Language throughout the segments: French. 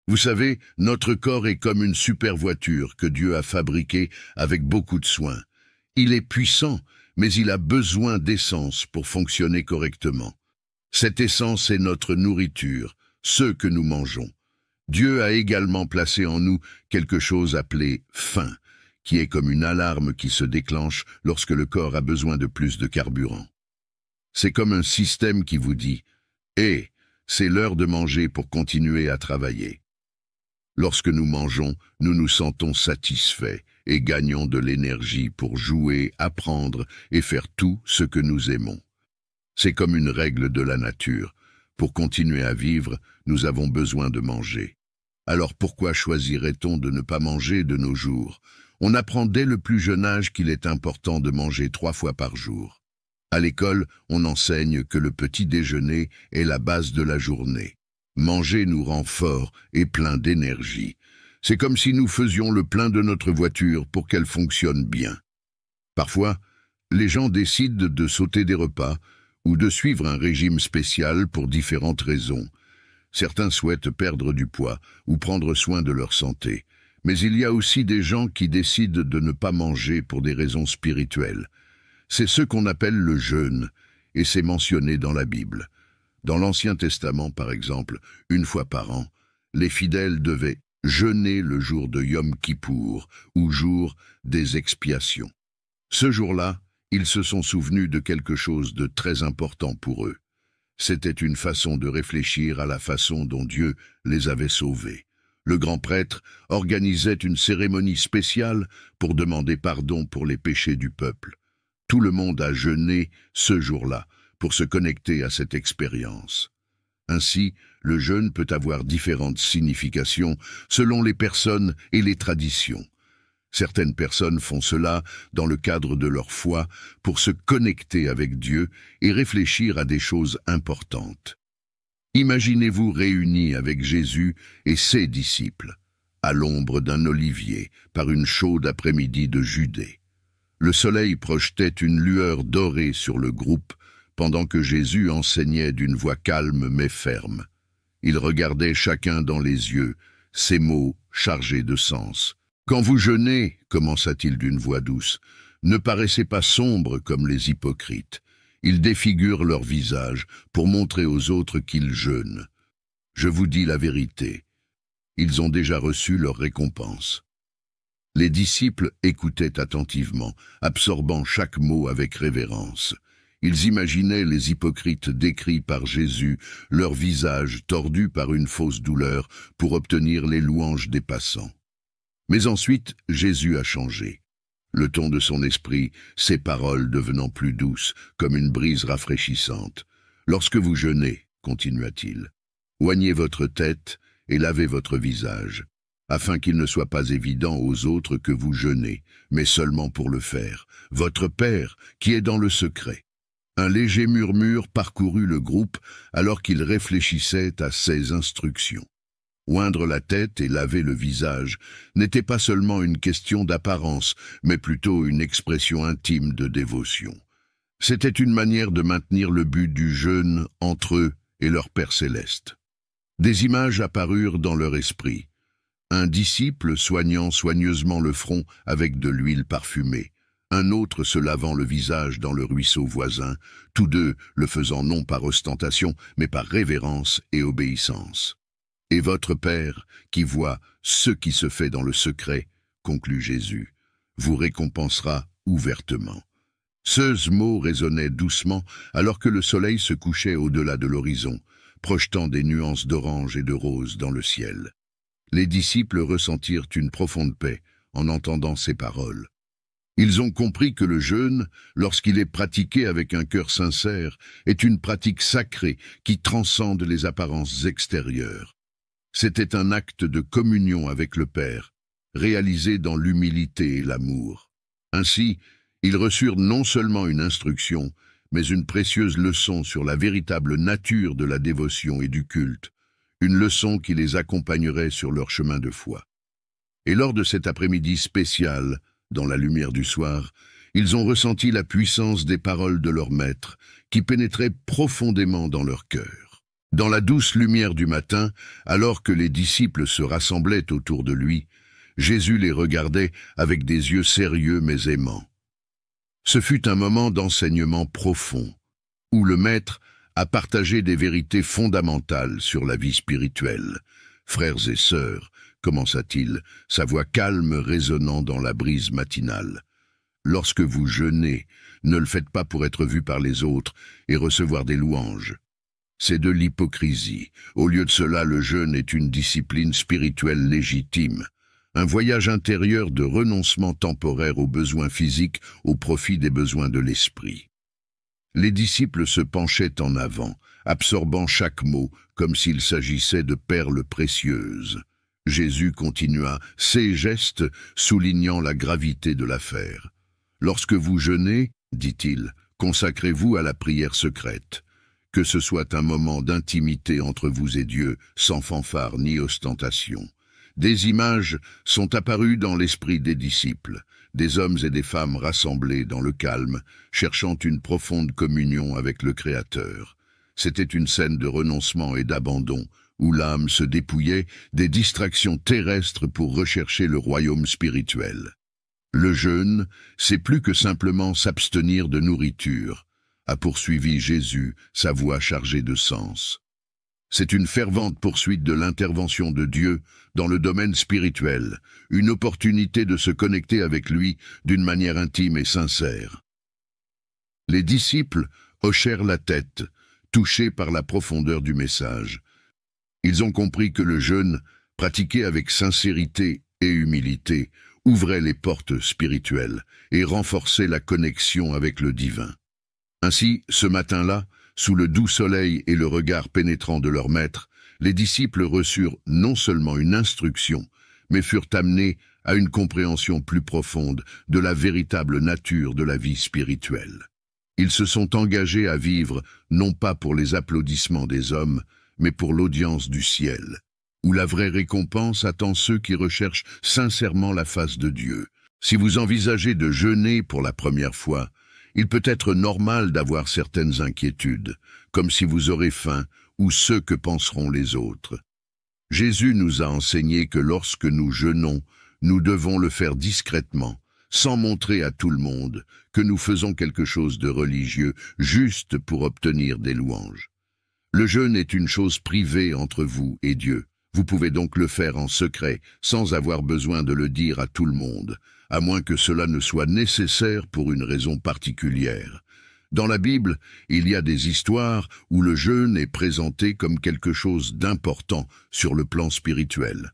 Vous savez, notre corps est comme une super voiture que Dieu a fabriquée avec beaucoup de soin. Il est puissant, mais il a besoin d'essence pour fonctionner correctement. Cette essence est notre nourriture, ce que nous mangeons. Dieu a également placé en nous quelque chose appelé faim, qui est comme une alarme qui se déclenche lorsque le corps a besoin de plus de carburant. C'est comme un système qui vous dit « Hé, c'est l'heure de manger pour continuer à travailler ». Lorsque nous mangeons, nous nous sentons satisfaits et gagnons de l'énergie pour jouer, apprendre et faire tout ce que nous aimons. C'est comme une règle de la nature. Pour continuer à vivre, nous avons besoin de manger. Alors pourquoi choisirait-on de ne pas manger de nos jours? On apprend dès le plus jeune âge qu'il est important de manger 3 fois par jour. À l'école, on enseigne que le petit déjeuner est la base de la journée. Manger nous rend forts et pleins d'énergie. C'est comme si nous faisions le plein de notre voiture pour qu'elle fonctionne bien. Parfois, les gens décident de sauter des repas ou de suivre un régime spécial pour différentes raisons. Certains souhaitent perdre du poids ou prendre soin de leur santé. Mais il y a aussi des gens qui décident de ne pas manger pour des raisons spirituelles. C'est ce qu'on appelle le jeûne, et c'est mentionné dans la Bible. Dans l'Ancien Testament, par exemple, 1 fois par an, les fidèles devaient jeûner le jour de Yom Kippour, ou jour des expiations. Ce jour-là, ils se sont souvenus de quelque chose de très important pour eux. C'était une façon de réfléchir à la façon dont Dieu les avait sauvés. Le grand prêtre organisait une cérémonie spéciale pour demander pardon pour les péchés du peuple. Tout le monde a jeûné ce jour-là pour se connecter à cette expérience. Ainsi, le jeûne peut avoir différentes significations selon les personnes et les traditions. Certaines personnes font cela dans le cadre de leur foi pour se connecter avec Dieu et réfléchir à des choses importantes. Imaginez-vous réunis avec Jésus et ses disciples, à l'ombre d'un olivier, par une chaude après-midi de Judée. Le soleil projetait une lueur dorée sur le groupe, pendant que Jésus enseignait d'une voix calme mais ferme. Il regardait chacun dans les yeux, ses mots chargés de sens. « Quand vous jeûnez, commença-t-il d'une voix douce, ne paraissez pas sombres comme les hypocrites. Ils défigurent leur visage pour montrer aux autres qu'ils jeûnent. Je vous dis la vérité, ils ont déjà reçu leur récompense. » Les disciples écoutaient attentivement, absorbant chaque mot avec révérence. Ils imaginaient les hypocrites décrits par Jésus, leur visage tordu par une fausse douleur pour obtenir les louanges des passants. Mais ensuite, Jésus a changé. Le ton de son esprit, ses paroles devenant plus douces, comme une brise rafraîchissante. « Lorsque vous jeûnez, continua-t-il, oignez votre tête et lavez votre visage, afin qu'il ne soit pas évident aux autres que vous jeûnez, mais seulement pour le faire, votre Père qui est dans le secret. » Un léger murmure parcourut le groupe alors qu'il réfléchissait à ses instructions. Oindre la tête et laver le visage n'était pas seulement une question d'apparence, mais plutôt une expression intime de dévotion. C'était une manière de maintenir le but du jeûne entre eux et leur Père céleste. Des images apparurent dans leur esprit. Un disciple soignant soigneusement le front avec de l'huile parfumée, un autre se lavant le visage dans le ruisseau voisin, tous deux le faisant non par ostentation, mais par révérence et obéissance. « Et votre Père, qui voit ce qui se fait dans le secret, conclut Jésus, vous récompensera ouvertement. » Ce mot résonnait doucement alors que le soleil se couchait au-delà de l'horizon, projetant des nuances d'orange et de rose dans le ciel. Les disciples ressentirent une profonde paix en entendant ces paroles. Ils ont compris que le jeûne, lorsqu'il est pratiqué avec un cœur sincère, est une pratique sacrée qui transcende les apparences extérieures. C'était un acte de communion avec le Père, réalisé dans l'humilité et l'amour. Ainsi, ils reçurent non seulement une instruction, mais une précieuse leçon sur la véritable nature de la dévotion et du culte, une leçon qui les accompagnerait sur leur chemin de foi. Et lors de cet après-midi spécial, dans la lumière du soir, ils ont ressenti la puissance des paroles de leur maître, qui pénétraient profondément dans leur cœur. Dans la douce lumière du matin, alors que les disciples se rassemblaient autour de lui, Jésus les regardait avec des yeux sérieux mais aimants. Ce fut un moment d'enseignement profond, où le Maître a partagé des vérités fondamentales sur la vie spirituelle. « Frères et sœurs », commença-t-il, sa voix calme résonnant dans la brise matinale. « Lorsque vous jeûnez, ne le faites pas pour être vu par les autres et recevoir des louanges. C'est de l'hypocrisie. Au lieu de cela, le jeûne est une discipline spirituelle légitime. Un voyage intérieur de renoncement temporaire aux besoins physiques au profit des besoins de l'esprit. » Les disciples se penchaient en avant, absorbant chaque mot comme s'il s'agissait de perles précieuses. Jésus continua, ses gestes soulignant la gravité de l'affaire. « Lorsque vous jeûnez, dit-il, consacrez-vous à la prière secrète. Que ce soit un moment d'intimité entre vous et Dieu, sans fanfare ni ostentation. » Des images sont apparues dans l'esprit des disciples, des hommes et des femmes rassemblés dans le calme, cherchant une profonde communion avec le Créateur. C'était une scène de renoncement et d'abandon, où l'âme se dépouillait des distractions terrestres pour rechercher le royaume spirituel. Le jeûne, c'est plus que simplement s'abstenir de nourriture, a poursuivi Jésus, sa voix chargée de sens. C'est une fervente poursuite de l'intervention de Dieu dans le domaine spirituel, une opportunité de se connecter avec lui d'une manière intime et sincère. Les disciples hochèrent la tête, touchés par la profondeur du message. Ils ont compris que le jeûne, pratiqué avec sincérité et humilité, ouvrait les portes spirituelles et renforçait la connexion avec le divin. Ainsi, ce matin-là, sous le doux soleil et le regard pénétrant de leur maître, les disciples reçurent non seulement une instruction, mais furent amenés à une compréhension plus profonde de la véritable nature de la vie spirituelle. Ils se sont engagés à vivre non pas pour les applaudissements des hommes, mais pour l'audience du ciel, où la vraie récompense attend ceux qui recherchent sincèrement la face de Dieu. Si vous envisagez de jeûner pour la première fois, il peut être normal d'avoir certaines inquiétudes, comme si vous aurez faim ou ce que penseront les autres. Jésus nous a enseigné que lorsque nous jeûnons, nous devons le faire discrètement, sans montrer à tout le monde que nous faisons quelque chose de religieux juste pour obtenir des louanges. Le jeûne est une chose privée entre vous et Dieu. Vous pouvez donc le faire en secret, sans avoir besoin de le dire à tout le monde, à moins que cela ne soit nécessaire pour une raison particulière. Dans la Bible, il y a des histoires où le jeûne est présenté comme quelque chose d'important sur le plan spirituel.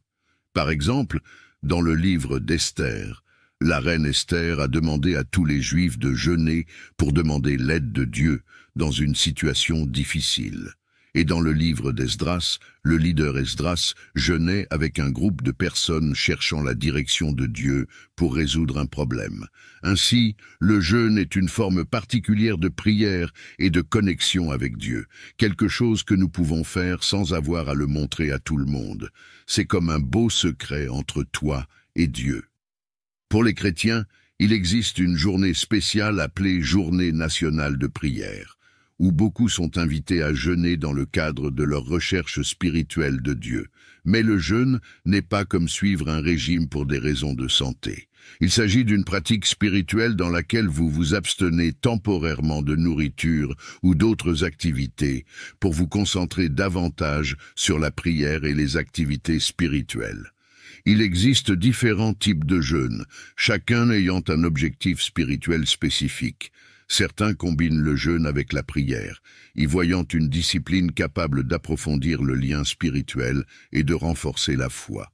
Par exemple, dans le livre d'Esther, la reine Esther a demandé à tous les Juifs de jeûner pour demander l'aide de Dieu dans une situation difficile. Et dans le livre d'Esdras, le leader Esdras jeûnait avec un groupe de personnes cherchant la direction de Dieu pour résoudre un problème. Ainsi, le jeûne est une forme particulière de prière et de connexion avec Dieu, quelque chose que nous pouvons faire sans avoir à le montrer à tout le monde. C'est comme un beau secret entre toi et Dieu. Pour les chrétiens, il existe une journée spéciale appelée Journée nationale de prière, où beaucoup sont invités à jeûner dans le cadre de leur recherche spirituelle de Dieu. Mais le jeûne n'est pas comme suivre un régime pour des raisons de santé. Il s'agit d'une pratique spirituelle dans laquelle vous vous abstenez temporairement de nourriture ou d'autres activités pour vous concentrer davantage sur la prière et les activités spirituelles. Il existe différents types de jeûnes, chacun ayant un objectif spirituel spécifique. Certains combinent le jeûne avec la prière, y voyant une discipline capable d'approfondir le lien spirituel et de renforcer la foi.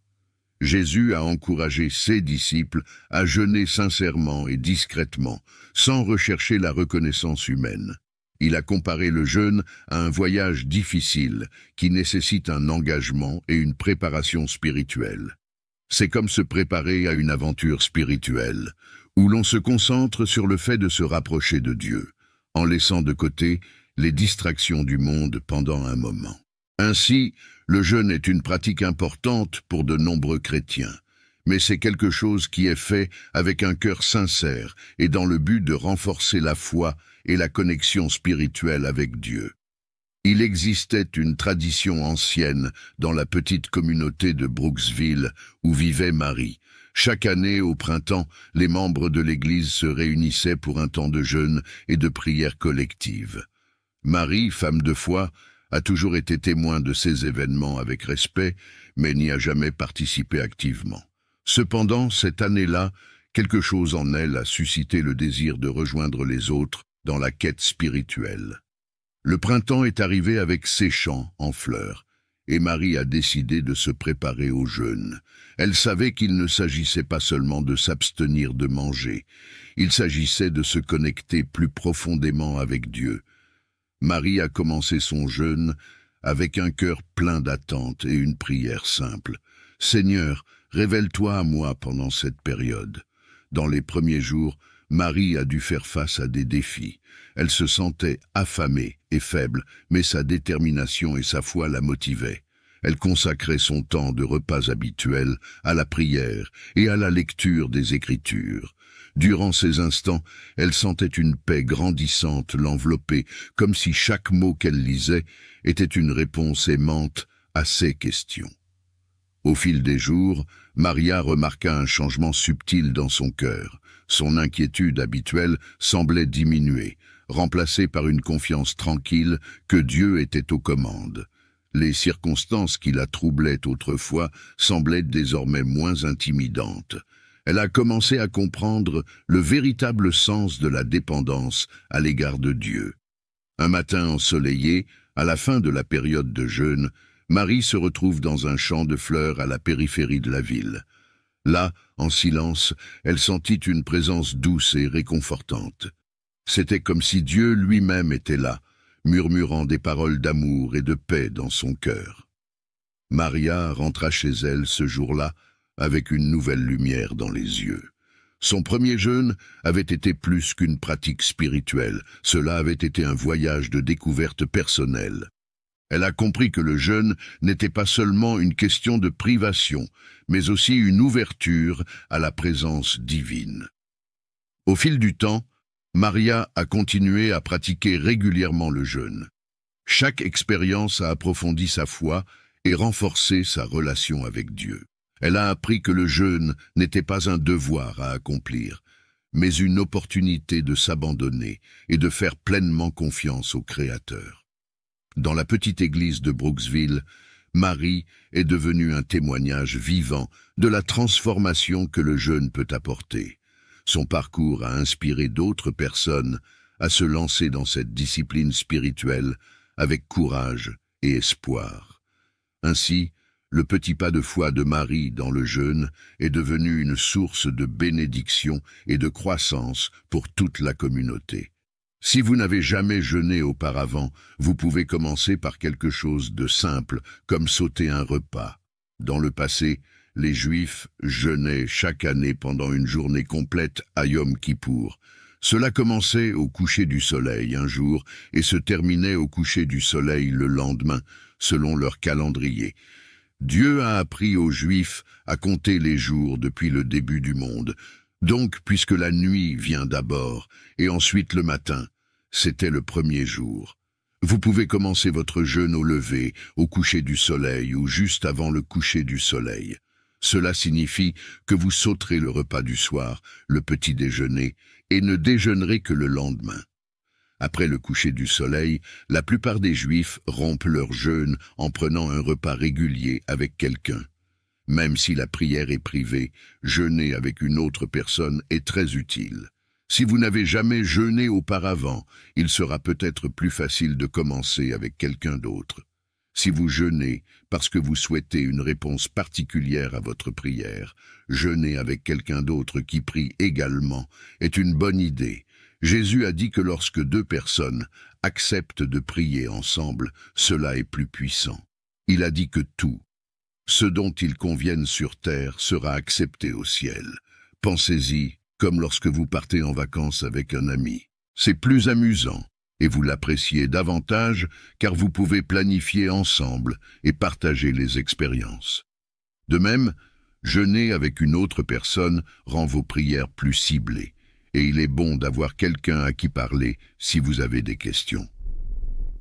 Jésus a encouragé ses disciples à jeûner sincèrement et discrètement, sans rechercher la reconnaissance humaine. Il a comparé le jeûne à un voyage difficile qui nécessite un engagement et une préparation spirituelle. C'est comme se préparer à une aventure spirituelle, où l'on se concentre sur le fait de se rapprocher de Dieu, en laissant de côté les distractions du monde pendant un moment. Ainsi, le jeûne est une pratique importante pour de nombreux chrétiens, mais c'est quelque chose qui est fait avec un cœur sincère et dans le but de renforcer la foi et la connexion spirituelle avec Dieu. Il existait une tradition ancienne dans la petite communauté de Brooksville où vivait Marie. Chaque année, au printemps, les membres de l'Église se réunissaient pour un temps de jeûne et de prière collective. Marie, femme de foi, a toujours été témoin de ces événements avec respect, mais n'y a jamais participé activement. Cependant, cette année-là, quelque chose en elle a suscité le désir de rejoindre les autres dans la quête spirituelle. Le printemps est arrivé avec ses champs en fleurs, et Marie a décidé de se préparer au jeûne. Elle savait qu'il ne s'agissait pas seulement de s'abstenir de manger, il s'agissait de se connecter plus profondément avec Dieu. Marie a commencé son jeûne avec un cœur plein d'attente et une prière simple. « Seigneur, révèle-toi à moi pendant cette période. » Dans les premiers jours, Marie a dû faire face à des défis. Elle se sentait affamée et faible, mais sa détermination et sa foi la motivaient. Elle consacrait son temps de repas habituel à la prière et à la lecture des Écritures. Durant ces instants, elle sentait une paix grandissante l'envelopper, comme si chaque mot qu'elle lisait était une réponse aimante à ses questions. Au fil des jours, Maria remarqua un changement subtil dans son cœur. Son inquiétude habituelle semblait diminuer, remplacée par une confiance tranquille que Dieu était aux commandes. Les circonstances qui la troublaient autrefois semblaient désormais moins intimidantes. Elle a commencé à comprendre le véritable sens de la dépendance à l'égard de Dieu. Un matin ensoleillé, à la fin de la période de jeûne, Marie se retrouve dans un champ de fleurs à la périphérie de la ville. Là, en silence, elle sentit une présence douce et réconfortante. C'était comme si Dieu lui-même était là, murmurant des paroles d'amour et de paix dans son cœur. Maria rentra chez elle ce jour-là avec une nouvelle lumière dans les yeux. Son premier jeûne avait été plus qu'une pratique spirituelle, cela avait été un voyage de découverte personnelle. Elle a compris que le jeûne n'était pas seulement une question de privation, mais aussi une ouverture à la présence divine. Au fil du temps, Maria a continué à pratiquer régulièrement le jeûne. Chaque expérience a approfondi sa foi et renforcé sa relation avec Dieu. Elle a appris que le jeûne n'était pas un devoir à accomplir, mais une opportunité de s'abandonner et de faire pleinement confiance au Créateur. Dans la petite église de Brooksville, Marie est devenue un témoignage vivant de la transformation que le jeûne peut apporter. Son parcours a inspiré d'autres personnes à se lancer dans cette discipline spirituelle avec courage et espoir. Ainsi, le petit pas de foi de Marie dans le jeûne est devenu une source de bénédiction et de croissance pour toute la communauté. Si vous n'avez jamais jeûné auparavant, vous pouvez commencer par quelque chose de simple, comme sauter un repas. Dans le passé, les Juifs jeûnaient chaque année pendant une journée complète à Yom Kippour. Cela commençait au coucher du soleil un jour et se terminait au coucher du soleil le lendemain, selon leur calendrier. Dieu a appris aux Juifs à compter les jours depuis le début du monde. Donc, puisque la nuit vient d'abord, et ensuite le matin, c'était le premier jour. Vous pouvez commencer votre jeûne au lever, au coucher du soleil ou juste avant le coucher du soleil. Cela signifie que vous sauterez le repas du soir, le petit déjeuner, et ne déjeunerez que le lendemain. Après le coucher du soleil, la plupart des Juifs rompent leur jeûne en prenant un repas régulier avec quelqu'un. Même si la prière est privée, jeûner avec une autre personne est très utile. Si vous n'avez jamais jeûné auparavant, il sera peut-être plus facile de commencer avec quelqu'un d'autre. Si vous jeûnez parce que vous souhaitez une réponse particulière à votre prière, jeûner avec quelqu'un d'autre qui prie également est une bonne idée. Jésus a dit que lorsque deux personnes acceptent de prier ensemble, cela est plus puissant. Il a dit que tout, ce dont ils conviennent sur terre, sera accepté au ciel. Pensez-y, comme lorsque vous partez en vacances avec un ami. C'est plus amusant, et vous l'appréciez davantage car vous pouvez planifier ensemble et partager les expériences. De même, jeûner avec une autre personne rend vos prières plus ciblées, et il est bon d'avoir quelqu'un à qui parler si vous avez des questions.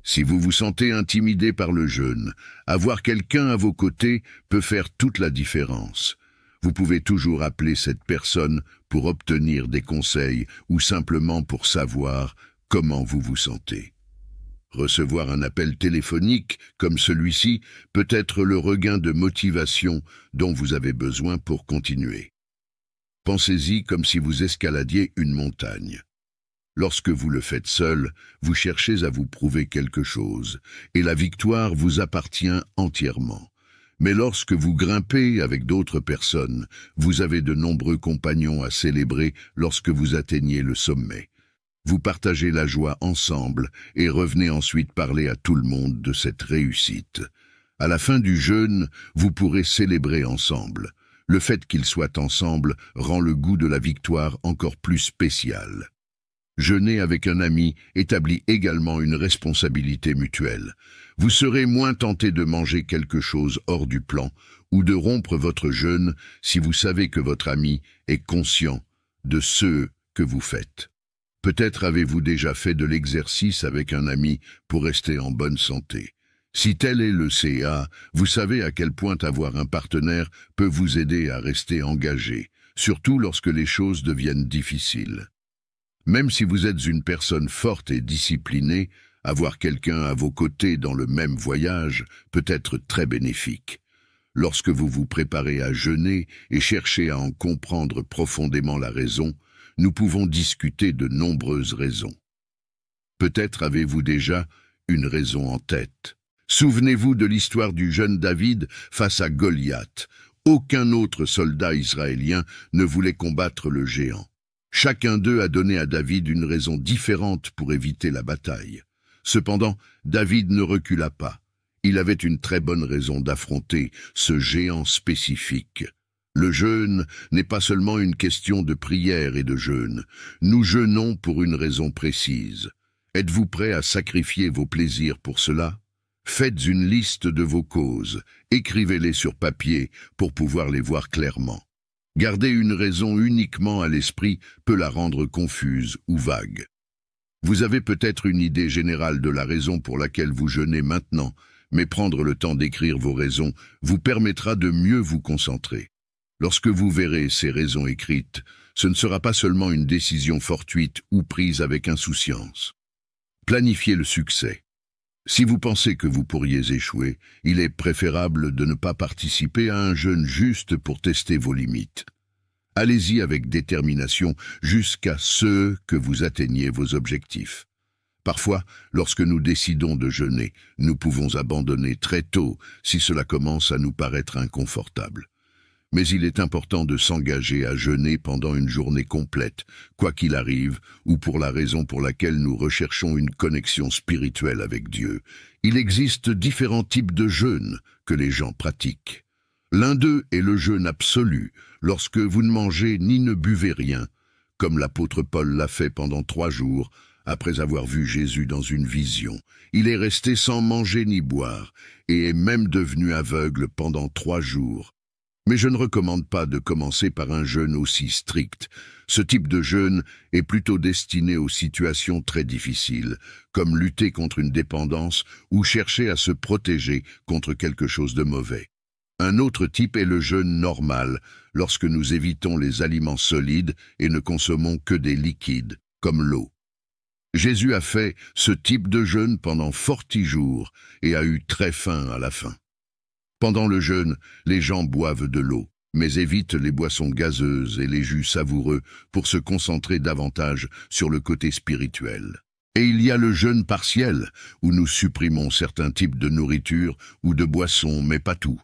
Si vous vous sentez intimidé par le jeûne, avoir quelqu'un à vos côtés peut faire toute la différence. Vous pouvez toujours appeler cette personne pour obtenir des conseils ou simplement pour savoir comment vous vous sentez. Recevoir un appel téléphonique comme celui-ci peut être le regain de motivation dont vous avez besoin pour continuer. Pensez-y comme si vous escaladiez une montagne. Lorsque vous le faites seul, vous cherchez à vous prouver quelque chose, et la victoire vous appartient entièrement. Mais lorsque vous grimpez avec d'autres personnes, vous avez de nombreux compagnons à célébrer lorsque vous atteignez le sommet. Vous partagez la joie ensemble et revenez ensuite parler à tout le monde de cette réussite. À la fin du jeûne, vous pourrez célébrer ensemble. Le fait qu'ils soient ensemble rend le goût de la victoire encore plus spécial. Jeûner avec un ami établit également une responsabilité mutuelle. Vous serez moins tenté de manger quelque chose hors du plan ou de rompre votre jeûne si vous savez que votre ami est conscient de ce que vous faites. Peut-être avez-vous déjà fait de l'exercice avec un ami pour rester en bonne santé. Si tel est le cas, vous savez à quel point avoir un partenaire peut vous aider à rester engagé, surtout lorsque les choses deviennent difficiles. Même si vous êtes une personne forte et disciplinée, avoir quelqu'un à vos côtés dans le même voyage peut être très bénéfique. Lorsque vous vous préparez à jeûner et cherchez à en comprendre profondément la raison, nous pouvons discuter de nombreuses raisons. Peut-être avez-vous déjà une raison en tête. Souvenez-vous de l'histoire du jeune David face à Goliath. Aucun autre soldat israélien ne voulait combattre le géant. Chacun d'eux a donné à David une raison différente pour éviter la bataille. Cependant, David ne recula pas. Il avait une très bonne raison d'affronter ce géant spécifique. Le jeûne n'est pas seulement une question de prière et de jeûne. Nous jeûnons pour une raison précise. Êtes-vous prêt à sacrifier vos plaisirs pour cela? Faites une liste de vos causes, écrivez-les sur papier pour pouvoir les voir clairement. Garder une raison uniquement à l'esprit peut la rendre confuse ou vague. Vous avez peut-être une idée générale de la raison pour laquelle vous jeûnez maintenant, mais prendre le temps d'écrire vos raisons vous permettra de mieux vous concentrer. Lorsque vous verrez ces raisons écrites, ce ne sera pas seulement une décision fortuite ou prise avec insouciance. Planifiez le succès. Si vous pensez que vous pourriez échouer, il est préférable de ne pas participer à un jeûne juste pour tester vos limites. Allez-y avec détermination jusqu'à ce que vous atteigniez vos objectifs. Parfois, lorsque nous décidons de jeûner, nous pouvons abandonner très tôt si cela commence à nous paraître inconfortable. Mais il est important de s'engager à jeûner pendant une journée complète, quoi qu'il arrive, ou pour la raison pour laquelle nous recherchons une connexion spirituelle avec Dieu. Il existe différents types de jeûnes que les gens pratiquent. L'un d'eux est le jeûne absolu, lorsque vous ne mangez ni ne buvez rien, comme l'apôtre Paul l'a fait pendant 3 jours, après avoir vu Jésus dans une vision. Il est resté sans manger ni boire, et est même devenu aveugle pendant 3 jours. Mais je ne recommande pas de commencer par un jeûne aussi strict. Ce type de jeûne est plutôt destiné aux situations très difficiles, comme lutter contre une dépendance ou chercher à se protéger contre quelque chose de mauvais. Un autre type est le jeûne normal, lorsque nous évitons les aliments solides et ne consommons que des liquides, comme l'eau. Jésus a fait ce type de jeûne pendant 40 jours et a eu très faim à la fin. Pendant le jeûne, les gens boivent de l'eau, mais évitent les boissons gazeuses et les jus savoureux pour se concentrer davantage sur le côté spirituel. Et il y a le jeûne partiel, où nous supprimons certains types de nourriture ou de boissons, mais pas tout.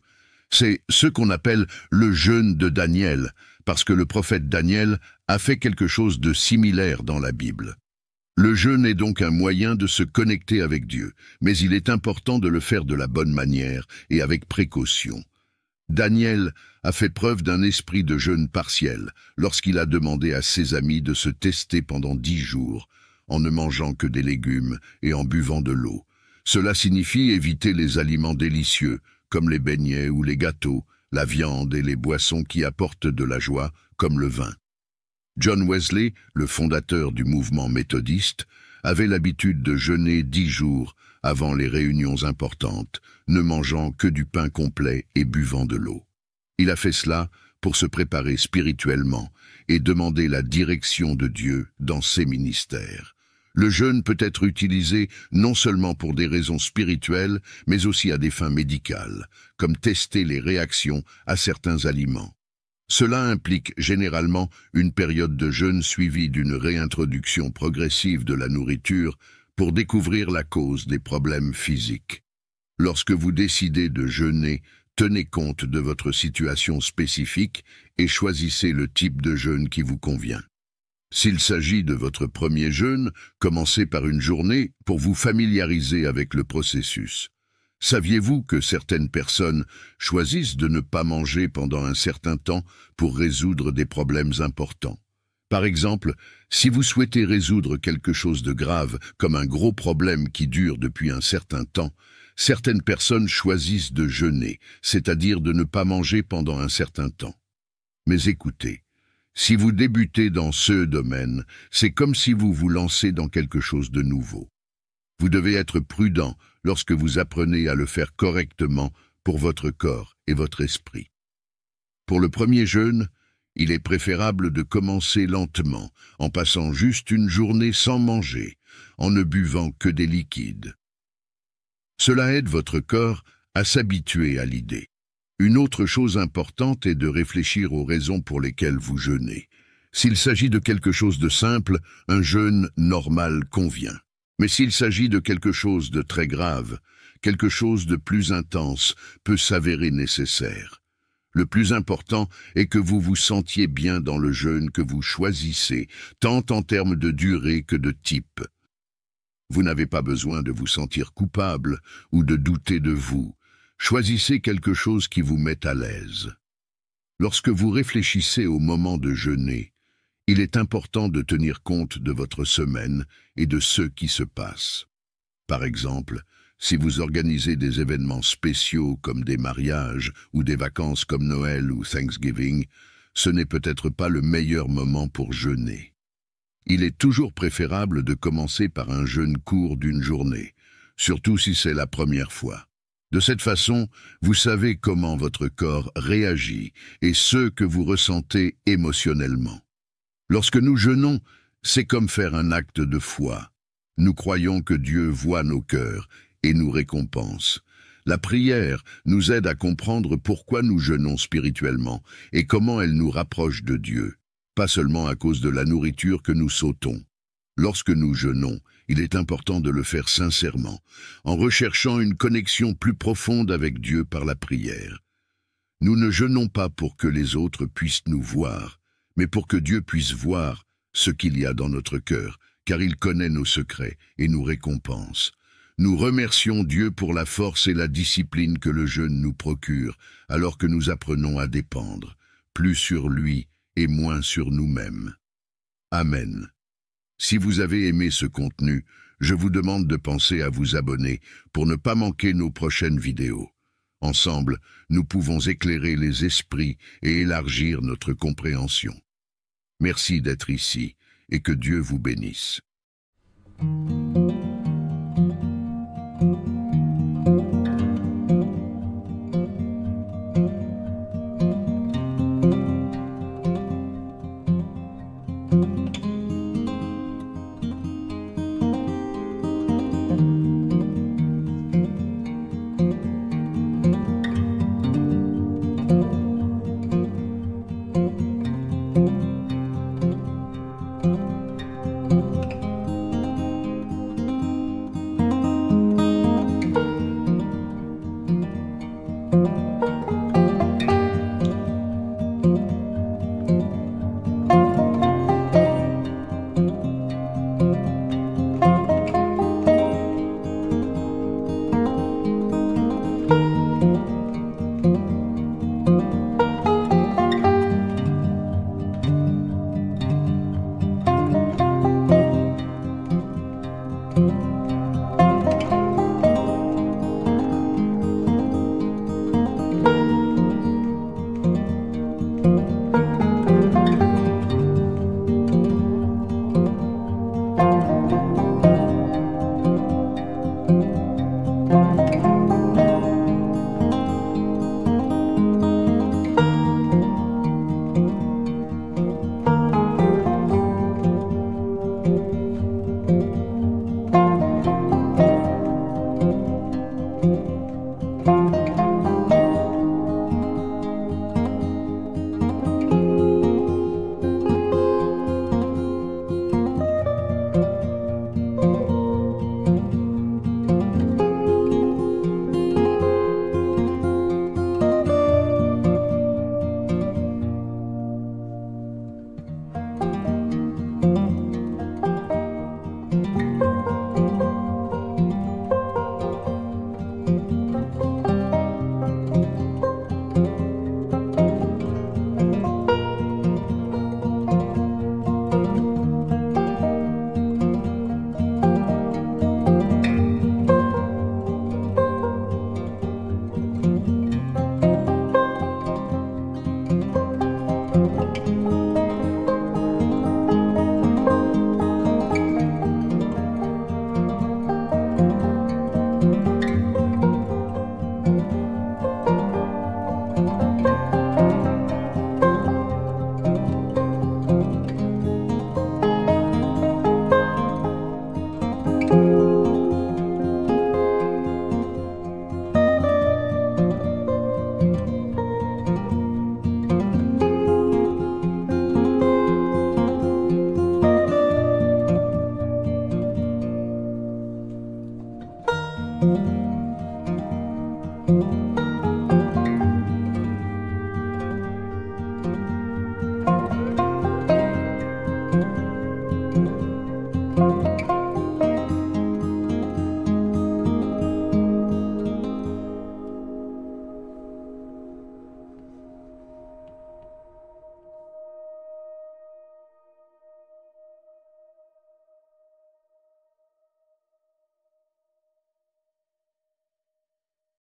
C'est ce qu'on appelle le jeûne de Daniel, parce que le prophète Daniel a fait quelque chose de similaire dans la Bible. Le jeûne est donc un moyen de se connecter avec Dieu, mais il est important de le faire de la bonne manière et avec précaution. Daniel a fait preuve d'un esprit de jeûne partiel lorsqu'il a demandé à ses amis de se tester pendant 10 jours, en ne mangeant que des légumes et en buvant de l'eau. Cela signifie éviter les aliments délicieux, comme les beignets ou les gâteaux, la viande et les boissons qui apportent de la joie, comme le vin. John Wesley, le fondateur du mouvement méthodiste, avait l'habitude de jeûner 10 jours avant les réunions importantes, ne mangeant que du pain complet et buvant de l'eau. Il a fait cela pour se préparer spirituellement et demander la direction de Dieu dans ses ministères. Le jeûne peut être utilisé non seulement pour des raisons spirituelles, mais aussi à des fins médicales, comme tester les réactions à certains aliments. Cela implique généralement une période de jeûne suivie d'une réintroduction progressive de la nourriture pour découvrir la cause des problèmes physiques. Lorsque vous décidez de jeûner, tenez compte de votre situation spécifique et choisissez le type de jeûne qui vous convient. S'il s'agit de votre premier jeûne, commencez par une journée pour vous familiariser avec le processus. Saviez-vous que certaines personnes choisissent de ne pas manger pendant un certain temps pour résoudre des problèmes importants? Par exemple, si vous souhaitez résoudre quelque chose de grave, comme un gros problème qui dure depuis un certain temps, certaines personnes choisissent de jeûner, c'est-à-dire de ne pas manger pendant un certain temps. Mais écoutez, si vous débutez dans ce domaine, c'est comme si vous vous lancez dans quelque chose de nouveau. Vous devez être prudent lorsque vous apprenez à le faire correctement pour votre corps et votre esprit. Pour le premier jeûne, il est préférable de commencer lentement, en passant juste une journée sans manger, en ne buvant que des liquides. Cela aide votre corps à s'habituer à l'idée. Une autre chose importante est de réfléchir aux raisons pour lesquelles vous jeûnez. S'il s'agit de quelque chose de simple, un jeûne normal convient. Mais s'il s'agit de quelque chose de très grave, quelque chose de plus intense peut s'avérer nécessaire. Le plus important est que vous vous sentiez bien dans le jeûne que vous choisissez, tant en termes de durée que de type. Vous n'avez pas besoin de vous sentir coupable ou de douter de vous. Choisissez quelque chose qui vous met à l'aise. Lorsque vous réfléchissez au moment de jeûner, il est important de tenir compte de votre semaine et de ce qui se passe. Par exemple, si vous organisez des événements spéciaux comme des mariages ou des vacances comme Noël ou Thanksgiving, ce n'est peut-être pas le meilleur moment pour jeûner. Il est toujours préférable de commencer par un jeûne court d'une journée, surtout si c'est la première fois. De cette façon, vous savez comment votre corps réagit et ce que vous ressentez émotionnellement. Lorsque nous jeûnons, c'est comme faire un acte de foi. Nous croyons que Dieu voit nos cœurs et nous récompense. La prière nous aide à comprendre pourquoi nous jeûnons spirituellement et comment elle nous rapproche de Dieu, pas seulement à cause de la nourriture que nous sautons. Lorsque nous jeûnons, il est important de le faire sincèrement, en recherchant une connexion plus profonde avec Dieu par la prière. Nous ne jeûnons pas pour que les autres puissent nous voir, mais pour que Dieu puisse voir ce qu'il y a dans notre cœur, car il connaît nos secrets et nous récompense. Nous remercions Dieu pour la force et la discipline que le jeûne nous procure, alors que nous apprenons à dépendre, plus sur lui et moins sur nous-mêmes. Amen. Si vous avez aimé ce contenu, je vous demande de penser à vous abonner pour ne pas manquer nos prochaines vidéos. Ensemble, nous pouvons éclairer les esprits et élargir notre compréhension. Merci d'être ici et que Dieu vous bénisse.